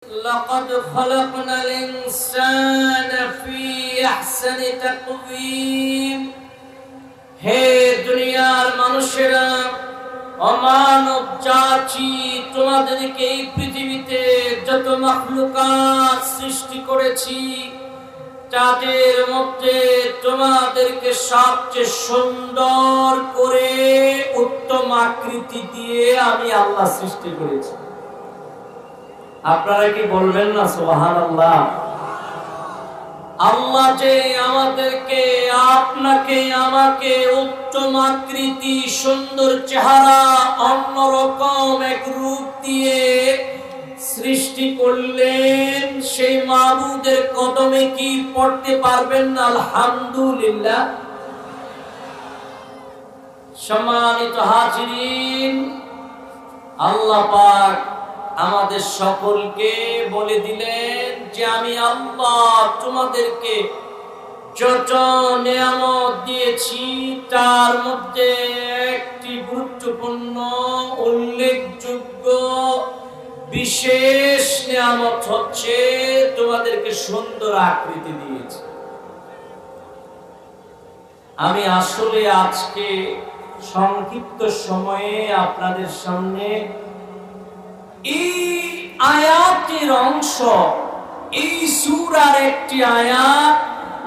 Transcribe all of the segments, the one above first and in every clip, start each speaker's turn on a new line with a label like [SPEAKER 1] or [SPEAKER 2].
[SPEAKER 1] لقد خلقنا الإنسان في أحسن تقويم হে দুনিয়ার মানুষেরা অমানব জাতি তোমাদেরকে এই পৃথিবীতে যত মাখলুকাত সৃষ্টি করেছি তাদের মধ্যে তোমাদেরকে সবচেয়ে সুন্দর করে উত্তম আকৃতি দিয়ে আমি আল্লাহ সৃষ্টি করেছি। আপনারা কি বলবেন না সুবহানাল্লাহ? আল্লাহ যে আমাদেরকে আপনাকে আমাকে উত্তম আকৃতি সুন্দর চেহারা অন্যরকম এক রূপ দিয়ে সৃষ্টি করলেন, সেই মাবুদের কদমে কি পড়তে পারবেন না আলহামদুলিল্লাহ? সম্মানিত হাজিরিন, আল্লাহ পাক আমাদের সকলকে বলে দিলেন যে আমি আল্লাহ তোমাদেরকে যত নিয়ামত দিয়েছি তার মধ্যে একটি গুরুত্বপূর্ণ উল্লেখযোগ্য বিশেষ নিয়ামত হচ্ছে তোমাদেরকে সুন্দর আকৃতি দিয়েছি। আমি আসলে আজকে সংক্ষিপ্ত সময়ে আপনাদের সামনে এই আয়াতের অংশ, এই সূরার একটি আয়াত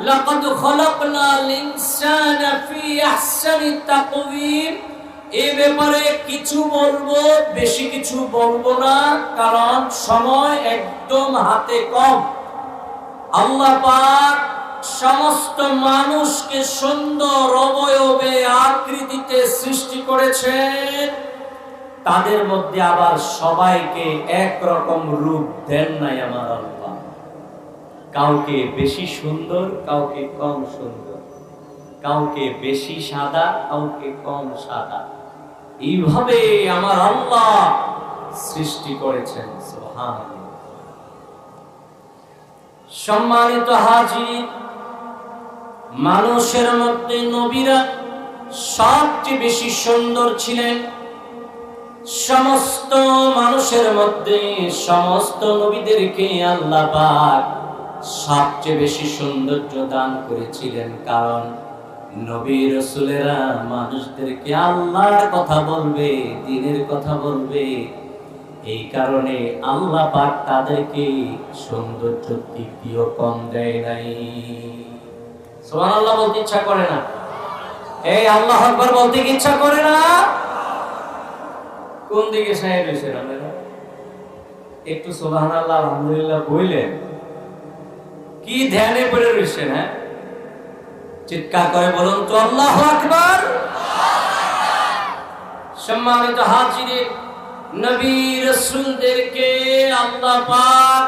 [SPEAKER 1] লাকাদ খালাকনাল ইনসানা ফি আহসানি তাকওয়িম, এই ব্যাপারে কিছু বলবো, বেশি কিছু বলবো না, কারণ সময় একদম হাতে কম। আল্লাহ পাক সমস্ত মানুষকে সুন্দর অবয়বে আকৃতিতে সৃষ্টি করেছেন, তাদের মধ্যে আবার সবাইকে একরকম রূপ দেন নাই আমার আল্লাহ। কাউকে বেশি সুন্দর, কাউকে কম সুন্দর, কাউকে বেশি সাদা, কাউকে কম সাদা, এইভাবে আমার আল্লাহ সৃষ্টি করেছেন। সুবহানাল্লাহ। সম্মানিত হাজির, মানুষের মধ্যে নবীরা সবচেয়ে বেশি সুন্দর ছিলেন। সমস্ত মানুষের মধ্যে সমস্ত নবীদেরকে আল্লাহ পাক সবচেয়ে বেশি সৌন্দর্য দান করেছিলেন, কারণ নবী রাসূলেরা মানুষদেরকে আল্লাহর কথা বলবে, দ্বীনের কথা বলবে, এই কারণে আল্লাহ পাক তাদেরকে সৌন্দর্য দিক দিয়েও কম দেয় নাই। সুবহানাল্লাহ বলতে ইচ্ছা করে না? এই আল্লাহু আকবার বলতে ইচ্ছা করে না? কোন দিকে সাহেব এসেছেন আপনারা? একটু সুবহানাল্লাহ আলহামদুলিল্লাহ বললেন, কি ধ্যানে পড়ে রয়েছেন? হ্যাঁ, চিৎকার করে বলুন তো আল্লাহু আকবার। সম্মানিত হাজিরিন, নবী রাসূলদেরকে আল্লাহ পাক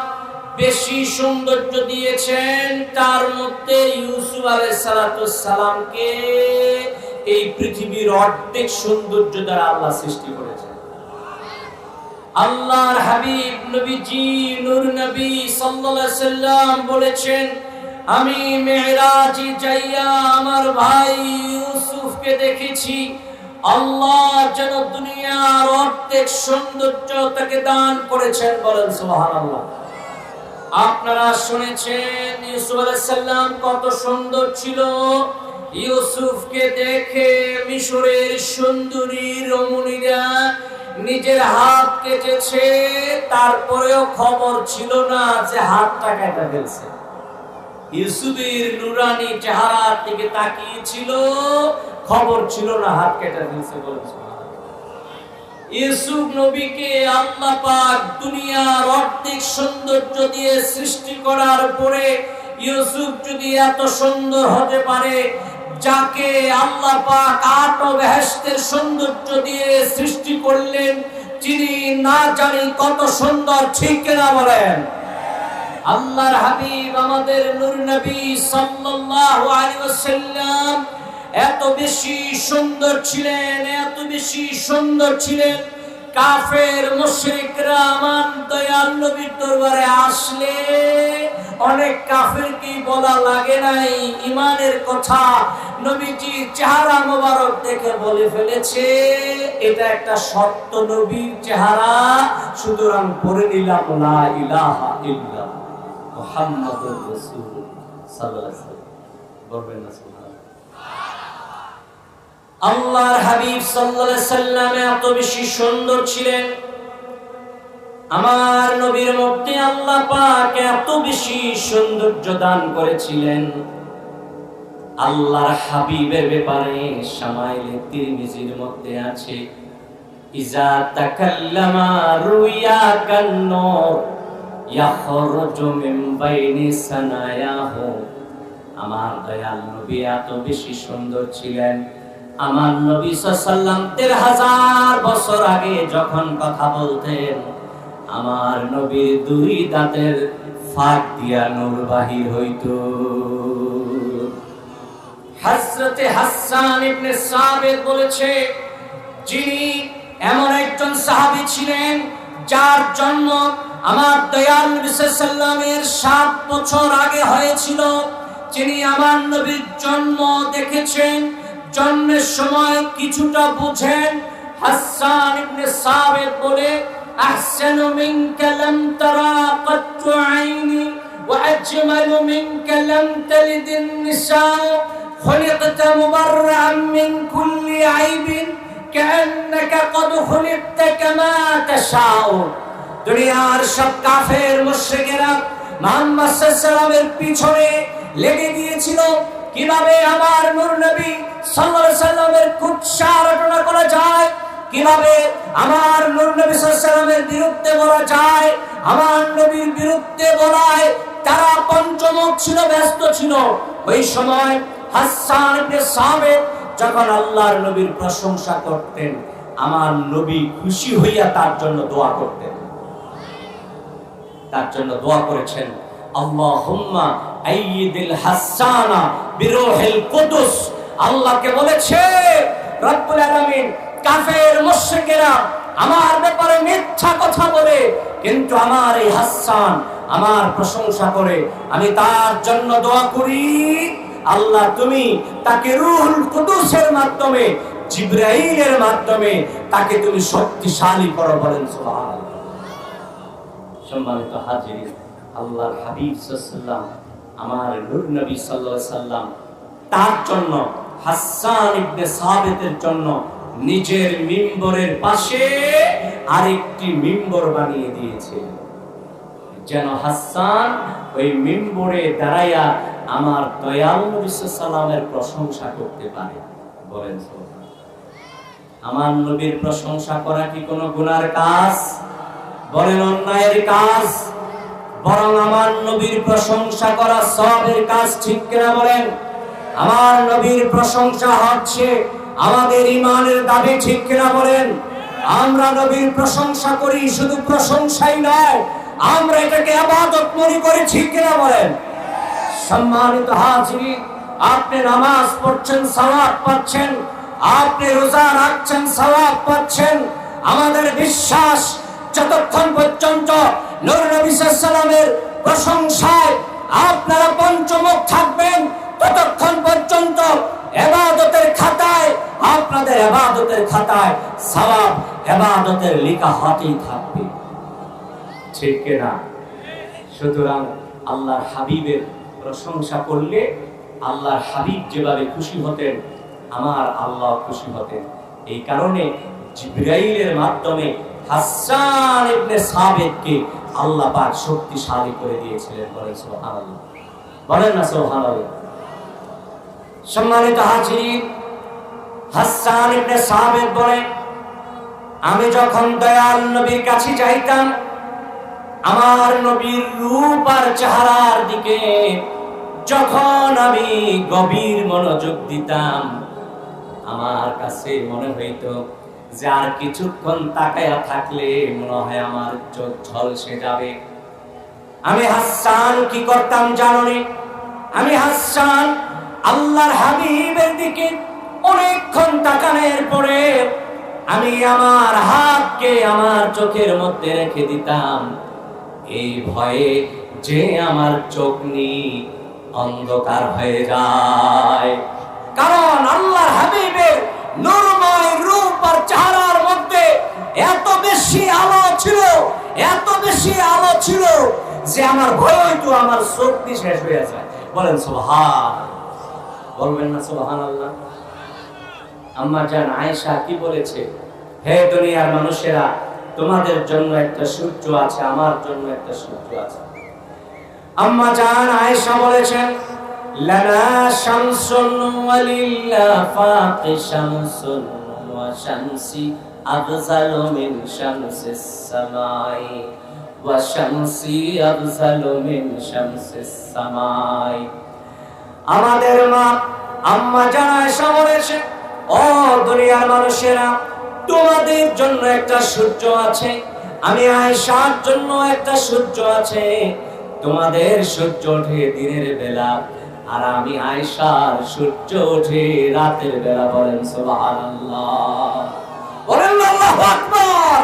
[SPEAKER 1] বেশি সৌন্দর্য দিয়েছেন, তার মধ্যে ইউসুফ আলাইহিস সালামকে এই পৃথিবীর অর্ধেক সৌন্দর্য দ্বারা আল্লাহ সৃষ্টি করেছেন। আল্লাহর হাবিব নবীজি নূর নবী সাল্লাল্লাহু আলাইহি সাল্লাম বলেছেন, আমি মেরাজে যাইয়া আমার ভাই ইউসুফকে দেখেছি, আল্লাহ যেন দুনিয়ার অর্ধেক সৌন্দর্য তাকে দান করেছেন। বলেন সুবহানাল্লাহ। আপনারা শুনেছেন ইউসুফ আলাইহিস সালাম কত সুন্দর ছিল। ইউসুফকে দেখে মিশরের সুন্দরী রমণীরা নিজের হাত কেটেছে, তারপরেও খবর ছিল না যে হাতটা কেটে ফেলছে। ইউসুফের নুরানি চেহারার দিকে তাকিয়ে ছিল, খবর ছিল না হাত কেটে ফেলছে। ইউসুফ নবীকে আল্লাহ পাক দুনিয়ার অর্ধেক সৌন্দর্য দিয়ে সৃষ্টি করার পরে ইউসুফ যদি এত সুন্দর হতে পারে, যাকে আল্লাহ পাক আট ও বেহেশতের সৌন্দর্য দিয়ে সৃষ্টি করলেন, তিনি না জানি কত সুন্দর, ঠিক কিনা বলেন? আল্লাহর হাবিব আমাদের নূর নবী সাল্লাল্লাহু আলাইহি ওয়াসাল্লাম এত বেশি সুন্দর ছিলেন, এত বেশি সুন্দর ছিলেন, কাফের মুশরিকরা আমার দয়াল নবীর দরবারে আসলে অনেক কাফেরকে বলা লাগে নাই ঈমানের কথা, নবীজির চেহারা মোবারক দেখে বলে ফেলেছে এটা একটা সত্য নবীর চেহারা, সুতরাং পড়ে নিলাম লা ইলাহা ইল্লাল্লাহ মুহাম্মাদুর রাসূলুল্লাহ সাল্লাল্লাহু আলাইহি ওয়াসাল্লাম। বলবেন না সুবহানাল্লাহ। আল্লাহর হাবিব সাল্লাল্লাহু আলাইহি ওয়াসাল্লাম এত বেশি সুন্দর ছিলেন, আমার নবীর মধ্যে আল্লাহ পাক এত বেশি সৌন্দর্য দান করেছিলেন। আল্লাহর হাবিবের ব্যাপারে শামাইলে তিরমিজির মধ্যে আছে, ইজা তাকাল্লামা রুইয়া কান্নুর ইয়াখরুজু মিন বাইনি সানায়াহু। আমার দয়াল নবী এত বেশি সুন্দর ছিলেন, আমার নবী সাল্লাল্লাহু আলাইহি ওয়াসাল্লাম 3000 বছর আগে যখন কথা বলতেন, আমার নবীর দুই দাঁতের ফাঁক দিয়া নূর বাহির হইতো। হযরতে হাসান ইবনে সাবিত বলেছে, যিনি এমন একজন সাহাবী ছিলেন যার জন্ম আমার দয়াল নবী সাল্লাল্লাহু আলাইহি ওয়াসাল্লামের 7 বছর আগে হয়েছিল, যিনি আমার নবীর জন্ম দেখেছেন, জন্মের সময় কিছুটা বুঝেন। হাসান ইবনে সাবিত বলে, আহসানু মিনকা লাম তারা কাত্তু আইনি ওয়া আজমালু মিনকা লাম তালিদিন নিসা, খুলিকতা মুবাররাআন মিন কুল্লি আইবিন কান্নাকা ক্বাদ খুলিকতা কামা তাশাউ। দুনিয়ার সব কাফের মুশরিকেরা মুহাম্মদ সাল্লাল্লাহু আলাইহি ওয়াসাল্লামের পিছনে লেগে গিয়েছিল কিভাবে আমার নূর নবী সাল্লাল্লাহু আলাইহি ওয়াসাল্লামের কুৎসা রটনা করা যায়, কিভাবে আমার নূর নবী সাল্লাল্লাহু আলাইহি ওয়াসাল্লামের বিরুদ্ধে বলা যায়, আমার নবীর বিরুদ্ধে বলায় তারা পঞ্চমুখ ছিল, ব্যস্ত ছিল। ওই সময় হাসান ইবনে সাবিত যখন আল্লাহর নবীর প্রশংসা করতেন, আমার নবী খুশি হইয়া তার জন্য দোয়া করতেন, তার জন্য দোয়া করেছেন, আল্লাহুম্মা আইয়িদিল হাসানা বিরূহিল কুদুস। আল্লাহকে বলেছে রব্বুল আলামিন, কাফের মুশরিকেরা আমার ব্যাপারে মিথ্যা কথা বলে, কিন্তু আমার এই হাসান আমার প্রশংসা করে, আমি তার জন্য দোয়া করি, আল্লাহ তুমি তাকে রূহুল কুদুসের মাধ্যমে, জিবরাইলের মাধ্যমে তাকে তুমি শক্তিশালী করো। বলেন সুবহানাল্লাহ। সম্মানিত হাজির, আল্লাহর হাবিব সাল্লাল্লাহু আলাইহি ওয়াসাল্লাম, আমার নূর নবী সাল্লাল্লাহু আলাইহি ওয়াসাল্লাম তার জন্য, হাসান ইবনে সাবিতের জন্য নিজের মিম্বরের পাশে আরেকটি মিম্বর বানিয়ে দিয়েছে, যেন হাসান ওই মিম্বরে দাঁড়াইয়া আমার দয়াল নবী সাল্লাল্লাহু আলাইহি ওয়াসাল্লামের প্রশংসা করতে পারে। বলেন সুবহানাল্লাহ। আমার নবীর প্রশংসা করা কি কোনো গুনার কাজ? বলেন অন্যায়ের কাজ? বরং আমার নবীর প্রশংসা করা সওয়াবের কাজ, ঠিক কিনা বলেন? আমার নবীর প্রশংসা হচ্ছে আমাদের ঈমানের দাবি, ঠিক কিনা বলেন? আমরা নবীর প্রশংসা করি, শুধু প্রশংসাই নয়, আমরা এটাকে ইবাদত মনে করি, ঠিক কিনা বলেন? সম্মানিত হাজির, আপনি নামাজ পড়ছেন, সওয়াব পাচ্ছেন, আপনি রোজা রাখছেন, সওয়াব পাচ্ছেন। আমাদের বিশ্বাস, যতক্ষণ পর্যন্ত নূর নবী সাল্লাল্লাহু আলাইহি ওয়াসাল্লামের প্রশংসায় আপনারা পঞ্চমুখ থাকবেন, ততক্ষণ পর্যন্ত ইবাদতের খাতায়, আপনাদের ইবাদতের খাতায় সওয়াব ইবাদতের লেখা হতেই থাকবে, ঠিক কিনা? সুতরাং আল্লাহর হাবিবের প্রশংসা করলে আল্লাহর হাবিব যেভাবে খুশি হতেন, আমার আল্লাহ খুশি হতেন। এই কারণে জিবরাইলের মাধ্যমে হাসান ইবনে সাবিতকে আল্লাহ পাক শক্তিশালী করে দিয়েছিলেন। বলেন সুবহানাল্লাহ। বলেন না সুবহানাল্লাহ। সম্মানিত হাজির, হাসান ইবনে সাবিত বলেন, আমি যখন দয়াল নবীর কাছে যাইতাম, আমার নবীর রূপ আর চেহারার দিকে যখন আমি গভীর মনোযোগ দিতাম, আমার কাছে মনে হইতো যে আর কিছুক্ষণ তাকায়া থাকলে মনে হয় আমার চোখ ঝলসে যাবে। আমি হাসান কি করতাম জানোনি? আমি হাসান আল্লাহর হাবিবের দিকে অনেকক্ষণ তাকানোর পরে আমি আমার হাতকে আমার চোখের মধ্যে রেখে দিতাম, এই ভয়ে যে আমার চোখ অন্ধকার হয়ে যায়। কারণ আল্লাহর হাবিবের নূরময় রূপ আর চেহারার মধ্যে এত বেশি আলো ছিল, এত বেশি আলো ছিল যে আমার ভয় হইতো আমার শক্তি শেষ হয়ে যায়। বলেন সুবহান, বলবেন না সুবহানাল্লাহ? আম্মা জান আয়েশা কি বলেছে? হে দুনিয়ার মানুষেরা, তোমাদের জন্য একটা সূর্য আছে, আমার জন্য একটা সূর্য আছে। আম্মা জান আয়েশা বলেছেন, লানা শামসুন ওয়ালিল্লাহ ফাকি শামসুন ওয়া শামসি আফজালু মিন শামসিস সামাই ওয়া শামসি আফজালু মিন শামসিস সামাই। আমাদের মা আম্মা জান আয়েশা বলেছেন, ও দুনিয়ার মানুষেরা, তোমাদের জন্য একটা সূর্য আছে, আমি আয়েশার জন্য একটা সূর্য আছে। তোমাদের সূর্য ওঠে দিনের বেলা, আর আমি আয়েশার সূর্য ওঠে রাতের বেলা। বলেন সুবহানাল্লাহ, বলেন আল্লাহু আকবার।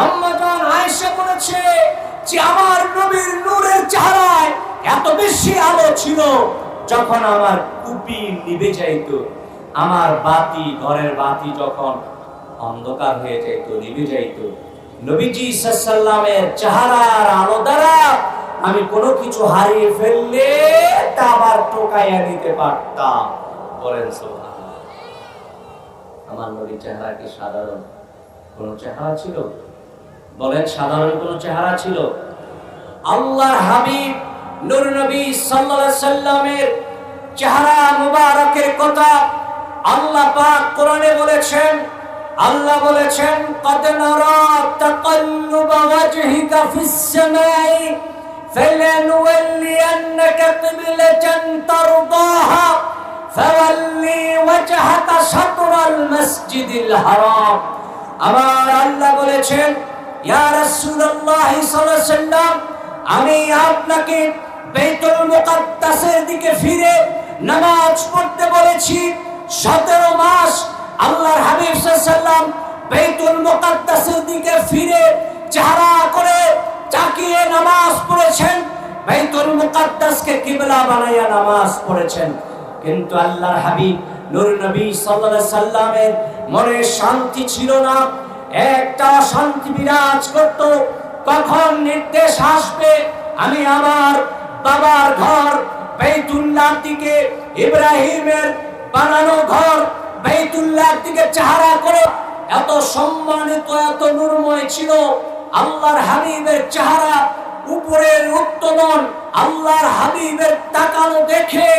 [SPEAKER 1] আম্মা জান আয়েশা বলেছে যে আমার নবীর নূরের চেহারায় এত বেশি আলো ছিল, যখন আমার কুপি নিভে যাইত, আমার বাতি, ঘরের বাতি যখন অন্ধকার হয়ে যাইত, নিভে যাইত, নবীজি সাল্লাল্লাহু আলাইহি সাল্লামের চেহারার আলো দ্বারা আমি কোনো কিছু হারিয়ে ফেললে তা আবার টোকাইয়া নিতে পারতাম। বলেন সুবহানাল্লাহ। আমার নবীর চেহারা কি সাধারণ কোন চেহারা ছিল? বলেন সাধারণ কোন চেহারা ছিল? আল্লাহর হাবিব নূর নবী সাল্লাল্লাহু আলাইহি সাল্লামের চেহারা মুবারকের কথা আল্লাহ পাক কোরআনে বলেছেন। আল্লাহ বলেছেন, قد نرى تقلب وجهك في السماء فلنولينك قبلة ترضاها فول وجهك شطر المسجد الحرام। আমার আল্লাহ বলেছেন, ইয়া রাসূলুল্লাহ সাল্লাল্লাহু আলাইহি ওয়াসাল্লাম, আমি আপনাকে বাইতুল মুকাদ্দাসের দিকে ফিরে নামাজ পড়তে বলেছি। 17 মাস আল্লাহর হাবিব সাল্লাল্লাহু আলাইহি ওয়াসাল্লাম বাইতুল মুকাদ্দাসের দিকে ফিরে চেহারা করে তাকিয়ে নামাজ পড়েছেন, বাইতুল মুকাদ্দাসকে কিবলা বানাইয়া নামাজ পড়েছেন। কিন্তু আল্লাহর হাবিব নূর নবী সাল্লাল্লাহু আলাইহি সাল্লামের মনে শান্তি ছিল না, একটা শান্তি বিরাজ করত। কখন নির্দেশ আসবে আমি আমার বাবার ঘর বাইতুল্লাহর দিকে, ইব্রাহিমের বানানো ঘর বাইতুল্লাহর দিকে চেহারা করে এত সম্মানিত, এত নূরময় ছিল আল্লাহর হাবিবের চেহারা। উপরের উত্তোলন আল্লাহর হাবিবের তাকানো দেখে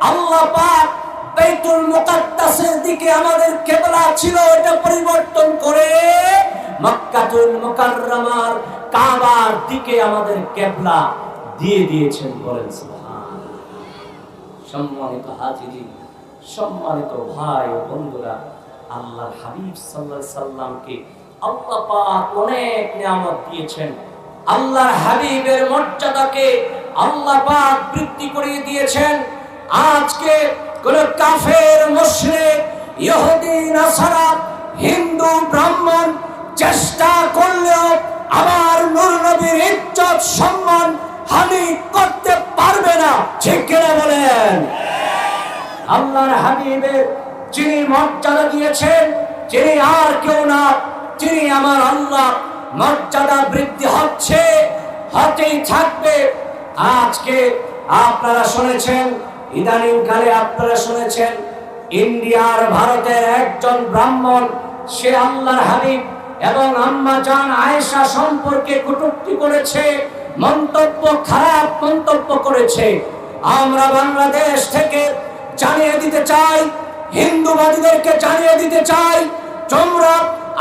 [SPEAKER 1] আল্লাহ পাক বাইতুল মুকাদ্দাসের দিকে আমাদের কিবলা ছিল, এটা পরিবর্তন করে মক্কাতুল মুকাররমার কাবার দিকে আমাদের কিবলা দিয়ে দিয়েছেন। বলেন সুবহানাল্লাহ। সম্মানিত হাজিরিন, সম্মানিত ভাই ও বন্ধুরা, আল্লাহর হাবিব সাল্লাল্লাহু আলাইহি সাল্লামকে আল্লাহ পাক অনেক নিয়ামত দিয়েছেন। আল্লাহর হাবিবের মর্যাদাকে আল্লাহ পাক বৃদ্ধি করে দিয়েছেন। আজকে কোন কাফের, মুশরিক, ইহুদি, নাসারা, হিন্দু, ব্রাহ্মণ চেষ্টা করলেও আমার নূর নবীর ইজ্জত সম্মান হানি করতে পারবে না। ঠিক কিনা বলেন? আল্লাহর হাবিবের যিনি মর্যাদা দিয়েছেন, যিনি আর কেউ না, যিনি আমার আল্লাহ। মর্যাদা বৃদ্ধি হচ্ছে, হতেই থাকবে। আজকে আপনারা শুনেছেন, ইদানিং কালে আপনারা শুনেছেন, ইন্ডিয়ার ভারতের একজন ব্রাহ্মণ, সে আল্লাহর হাবিব এবং আম্মা জান আয়েশা সম্পর্কে কটূক্তি করেছে, মন্তব্য, খারাপ মন্তব্য করেছে। আমরা বাংলাদেশ থেকে জানিয়ে দিতে চাই, হিন্দুবাদীদেরকে জানিয়ে দিতে চাই, তোমরা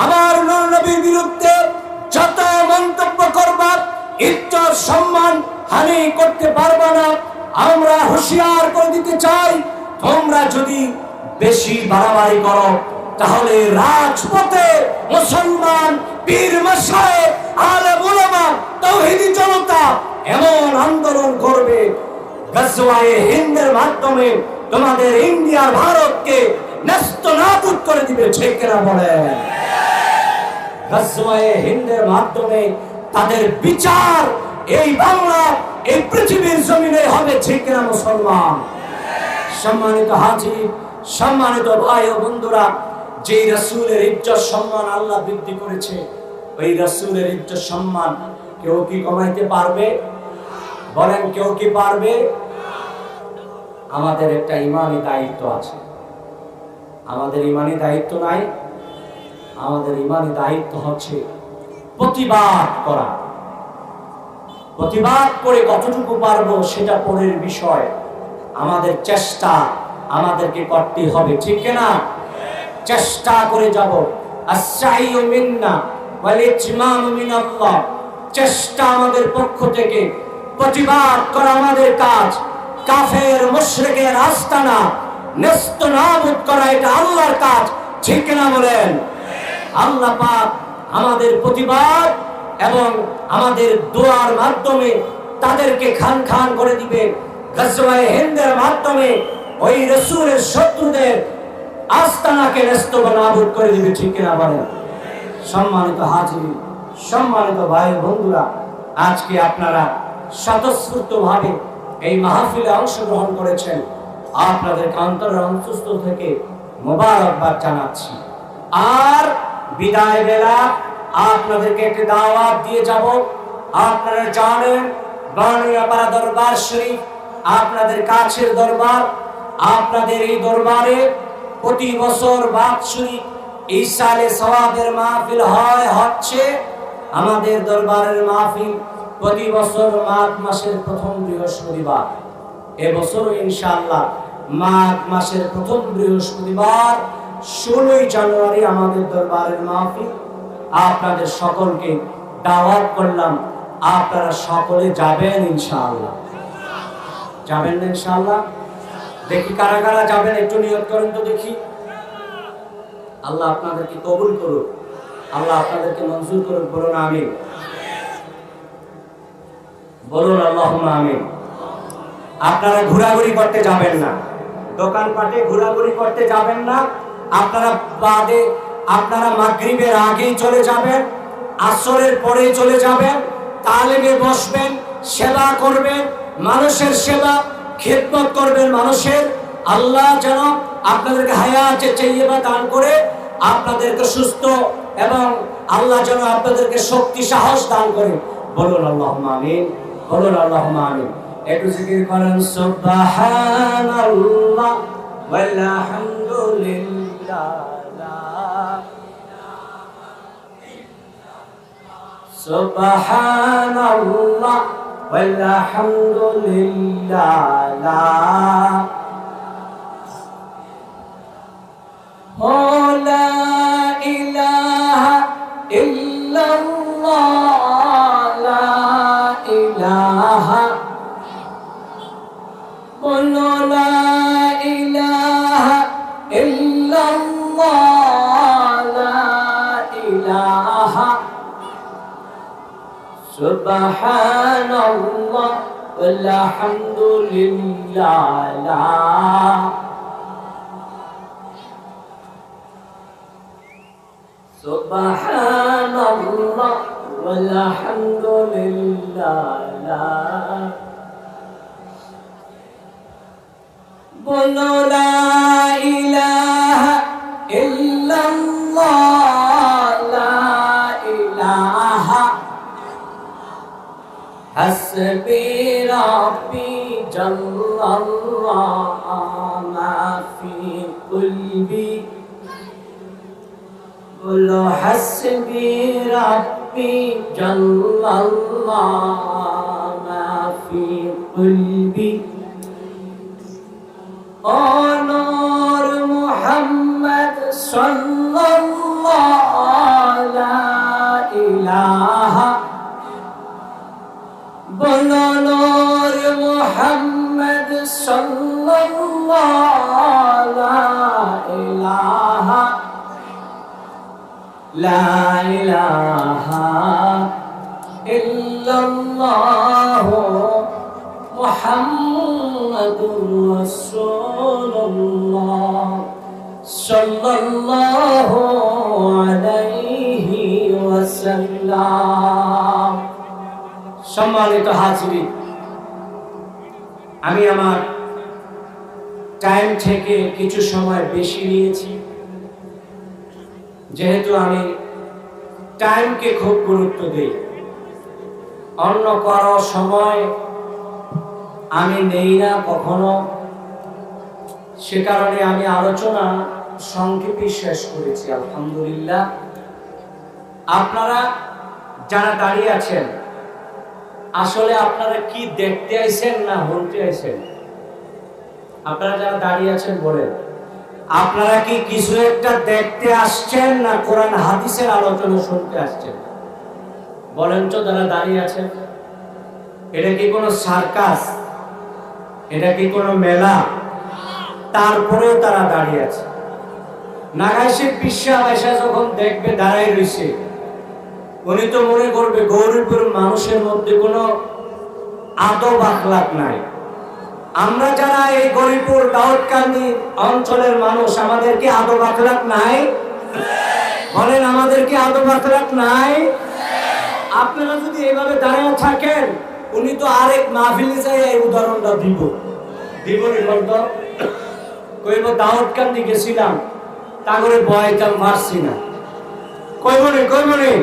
[SPEAKER 1] আমার নূর নবীর বিরুদ্ধে যত মন্তব্য করবা, ইজ্জত সম্মান হানি করতে পারবা না। আমরা হুঁশিয়ার করে দিতে চাই, তোমরা যদি বেশি বাড়াবাড়ি করো তাহলে রাজপথে মুসলমান পীর মাশায়েখ, আলেম উলামা, তাওহীদি জনতা এমন আন্দোলন করবে, গাজওয়ায়ে হিন্দের মাধ্যমে তোমাদের ইন্ডিয়ার ভারতকে নেস্তনাবুদ করে দিবে। ঠিক কিনা বলেন? গাজওয়ায়ে হিন্দের মাধ্যমে তাদের বিচার এই বাংলা, এই পৃথিবীর জমিনে হবে, ঠিক না মুসলমান? সম্মানিত হাজির, সম্মানিত ভাই ও বন্ধুরা, যে রাসূলের ইজ্জত সম্মান আল্লাহ বৃদ্ধি করেছে, ওই রাসূলের ইজ্জত সম্মান কেউ কি কমাইতে পারবে? বলেন, কেউ কি পারবে? আমাদের একটা ইমানি দায়িত্ব আছে। আমাদের ইমানি দায়িত্ব নাই? আমাদের ইমানি দায়িত্ব হচ্ছে প্রতিবাদ করা। প্রতিবাদ করে কতটুকু পারবো সেটা পরের বিষয়। আমাদের চেষ্টা আমাদেরকে করতে হবে, ঠিক না? চেষ্টা করে যাব। আস-সাইয়ু মিন্না ওয়াল ইতমামু মিনাল্লাহ। চেষ্টা আমাদের পক্ষ থেকে, প্রতিবাদ করা আমাদের কাজ। কাফের মুশরিকের আস্তানা নেস্তনাবুদ করা এটা আল্লাহর কাজ, ঠিক না বলেন? আল্লাহ পাক আমাদের প্রতিবাদ এবং আমাদের দোয়ার মাধ্যমে তাদেরকে খান খান করে দিবে। গজওয়ায়ে হিন্দের মাধ্যমে ওই রাসূলের শত্রুদের আস্তানাকে নেস্তনাবুদ করে দিবে, ঠিক না বলেন? সম্মানিত হাজির, সম্মানিত ভাই বন্ধুরা, আজকে আপনারা স্বতঃস্ফূর্তভাবে এই মাহফিলে অংশগ্রহণ করেছেন। আপনাদের অন্তরের অন্তঃস্থল থেকে মোবারকবাদ জানাচ্ছি। আর বিদায় বেলা আপনাদেরকে একটি দাওয়াত দিয়ে যাব। আপনারা জানেন বানিয়াপাড়া দরবার শরীফ আপনাদের কাছের দরবার। আপনাদের এই দরবারে প্রতি বছর বাৎসরিক ইসালে সওয়াবের মাহফিল হচ্ছে। আমাদের দরবারের মাহফিল প্রতি বছর মাঘ মাসের প্রথম বৃহস্পতিবার। এবছরও ইনশাআল্লাহ মাঘ মাসের প্রথম বৃহস্পতিবার 16 জানুয়ারি আমাদের দরবারের মাহফিল। আপনাদের সকলকে দাওয়াত করলাম, আপনারা সকলে যাবেন ইনশাআল্লাহ। যাবেন না ইনশাআল্লাহ? দেখি কারা কারা যাবেন, একটু নিয়ত করেন তো দেখি। আল্লাহ আপনাদেরকে কবুল করুক, আল্লাহ আপনাদেরকে মঞ্জুর করুক। বলুন আমিন, বলুন আল্লাহুম্মা আমিন। আপনারা ঘোরাঘুরি করতে যাবেন না, দোকানপাটে ঘোরাঘুরি করতে যাবেন না। আপনারা মাগরিবের আগেই চলে যাবেন, আসরের পরেই চলে যাবেন, তালিমে বসবেন, সেবা করবেন, মানুষের সেবা খিদমত করবেন মানুষের। আল্লাহ যেন আপনাদেরকে হায়াতে তাইয়্যিবা দান করে, আপনাদেরকে সুস্থ, এবং আল্লাহ যেন আপনাদেরকে শক্তি সাহস দান করে। বলুন আল্লাহুম্মা আমিন, বলুন আল্লাহুম্মা আমিন। একটু জিকির করেন সুবহানাল্লাহ ওয়ালহামদুলিল্লাহ, সুবহানাল্লাহ ওয়ালহামদুলিল্লাহ, লা ইলাহা ইল্লাল্লাহ, লা ইলাহা, বলো লা ইলাহা ইল্লাল্লাহ, লা ইলাহা, সুবহানাল্লাহ ওয়ালহামদুলিল্লাহ, সুবহানাল্লাহ ওয়ালহামদুলিল্লাহ, বলো লা ইলাহা ইল্লাল্লাহ, লা ইলাহা, হাসবি রাব্বি জাল্লাল্লাহ মা ফি কলবি, বলো হাসবি রাব্বি জাল্লাল্লাহ মা ফি কলবি, ও নূর মুহাম্মদ সাল্লাল্লাহু লা ইলাহা, বলো নূর মুহাম্মদ সাল্লাল্লাহু লা ইলাহা, লা ইলাহা ইল্লাল্লাহু মুহাম্মাদুর রাসূলুল্লাহ সাল্লাল্লাহু আলাইহি ওয়াসাল্লাম। সম্মানিত হাজিরিন, আমি আমার টাইম থেকে কিছু সময় বেশি নিয়েছি, যেহেতু আমি টাইমকে খুব গুরুত্ব দিই। অন্য কারো সময় আমি নেই না কখনো, সে কারণে আমি আলোচনা সংক্ষেপে শেষ করেছি আলহামদুলিল্লাহ। আপনারা যারা দাঁড়িয়ে আছেন, আসলে আপনারা কি দেখতে আইছেন না শুনতে আইছেন? আপনারা যারা দাঁড়িয়ে আছেন বলেন, আপনারা কি কিছু একটা দেখতে আসছেন না কোরআন হাদিসের আলোচনা শুনতে আসছেন? বলেন তো যারা দাঁড়িয়ে আছেন, এটা কি কোনো সার্কাস? এটা কি কোনো মেলা? তারপরেও তারা দাঁড়িয়ে আছে। নাগাইশের পিসা আয়সা যখন দেখবে দাঁড়াই রয়েছে, উনি তো মনে করবে গৌরীপুর মানুষের মধ্যে কোনো আদব আখলাক নাই। আমরা যারা এই গৌরীপুর দাউদকান্দি অঞ্চলের মানুষ, আমাদের কি আদব আখলাক নাই? বলেন, আমাদের কি আদব আখলাক নাই? আপনারা যদি এইভাবে দাঁড়িয়ে থাকেন, উনি তো আরেক মাহফিলে যায় এই উদাহরণটা দিব নি বলতো, কইব দাউদকান্দি গেছিলাম, তা করে বয়তাম পারছি না, কইব নি।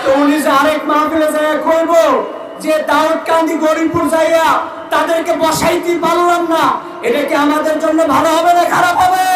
[SPEAKER 1] তো উনি যে আরেক মাহফিলে যায় কইব যে দাউদকান্দি গরিবপুর যাইয়া তাদেরকে বসাইতে পারলাম না, এটা কি আমাদের জন্য ভালো হবে না খারাপ হবে?